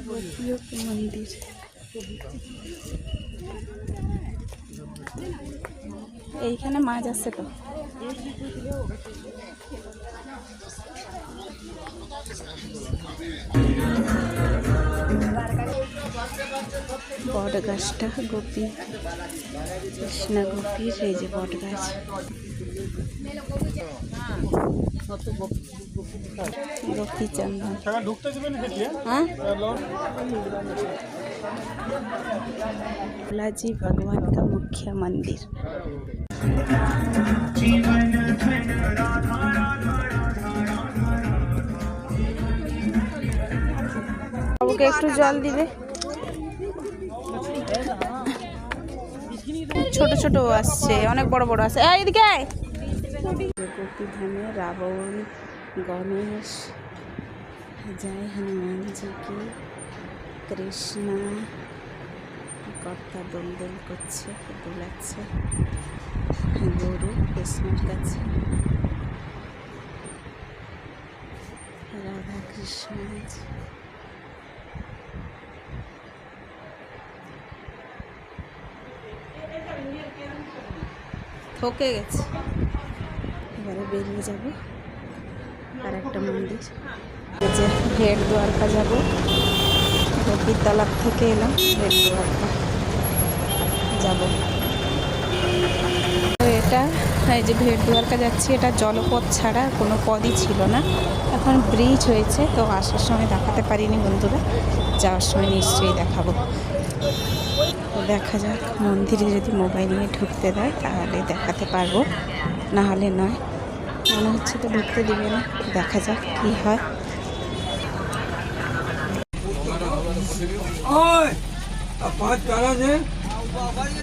गोपियों के मंदिर। এইখানে মাছ আছে তো। বট গাছটা গোপী কৃষ্ণা গোপীর, এই যে বট গাছ। गोपी चंदन। हाँ? बालाजी भगवान का मुख्य मंदिर। বাবুকে একটু জল দিবে। ছোট ছোট আসছে, অনেক বড় বড় আছে। এইদিকে আয়। गोपी धामे रावण गणेश, जय हनुमान जी की। कृष्णा कর্তা দোল দোল করছে, দোলাচ্ছে গরু কৃষ্ণের কাছে। রাধা কৃষ্ণ থকে গেছে। এবারে বেরিয়ে যাব আর একটা মন্দির, যে ভেট দ্বারকা যাব। গোপীর তালাব থেকে এলাম, ভেট দ্বারকা যাব। তো এটা এই যে ভেট দ্বারকা যাচ্ছি, এটা জলপথ ছাড়া কোনো পদই ছিল না, এখন ব্রিজ হয়েছে। তো আসার সময় দেখাতে পারিনি বন্ধুরা, যাওয়ার সময় নিশ্চয়ই দেখাবো। তো দেখা যাক, মন্দিরে যদি মোবাইল নিয়ে ঢুকতে দেয় তাহলে দেখাতে পারবো, না হলে নয়। মনে হচ্ছে তো ঢুকতে দিবে না, দেখা যাক কি হয়।